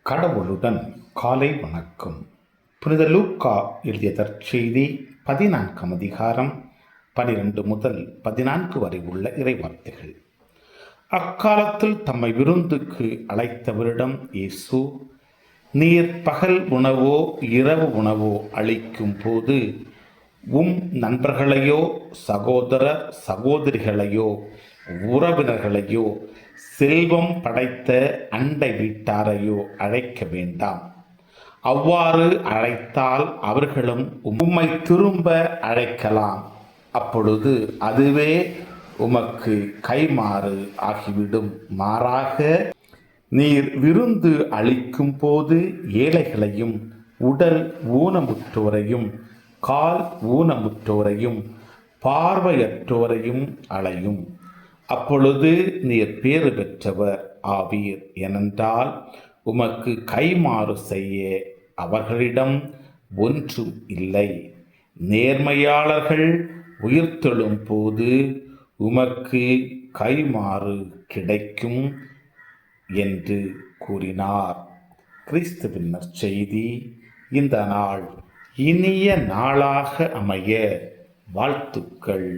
கடவுளுடன் காலை வணக்கம். புனித லூக்கா எழுதிய தற்செய்தி 14 அதிகாரம் 12 முதல் 14 வரை உள்ள இறைவார்த்தைகள். அக்காலத்தில் தம்மை விருந்துக்கு அழைத்தவரிடம் இயேசு, நீர் பகல் உணவோ இரவு உணவோ அளிக்கும் போது நண்பர்களையோ சகோதர சகோதரிகளையோ உறவினர்களையோ செல்வம் படைத்த அண்டை வீட்டாரையோ அழைக்க வேண்டாம். அவ்வாறு அழைத்தால் அவர்களும் உம்மை திரும்ப அழைக்கலாம். அப்பொழுது அதுவே உமக்கு கைமாறு ஆகிவிடும். மாறாக நீர் விருந்து அளிக்கும் போது ஏழைகளையும் உடல் ஊனமுற்றோரையும் கால் ஊனமுற்றோரையும் பார்வையற்றோரையும் அழையும். அப்பொழுது நீர் பேறு பெற்றவர் ஆவீர். ஏனென்றால் உமக்கு கைமாறு செய்ய அவர்களிடம் ஒன்றும் இல்லை. நேர்மையாளர்கள் உயிர்த்தெழும் போது உமக்கு கைமாறு கிடைக்கும் என்று கூறினார். கிறிஸ்துவின் நற்செய்தி. இந்த நாள் இனிய நாளாக அமைய வாழ்த்துக்கள்.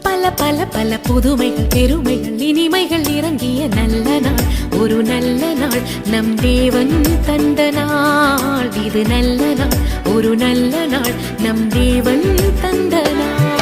பல பல பல புதுமைகள் பெருமைகள் இனிமைகள் இறங்கிய நல்ல நாள், ஒரு நல்ல நாள், நம் தேவன் தந்த நாள். இது நல்ல நாள், ஒரு நல்ல நாள், நம் தேவன் தந்த நாள்.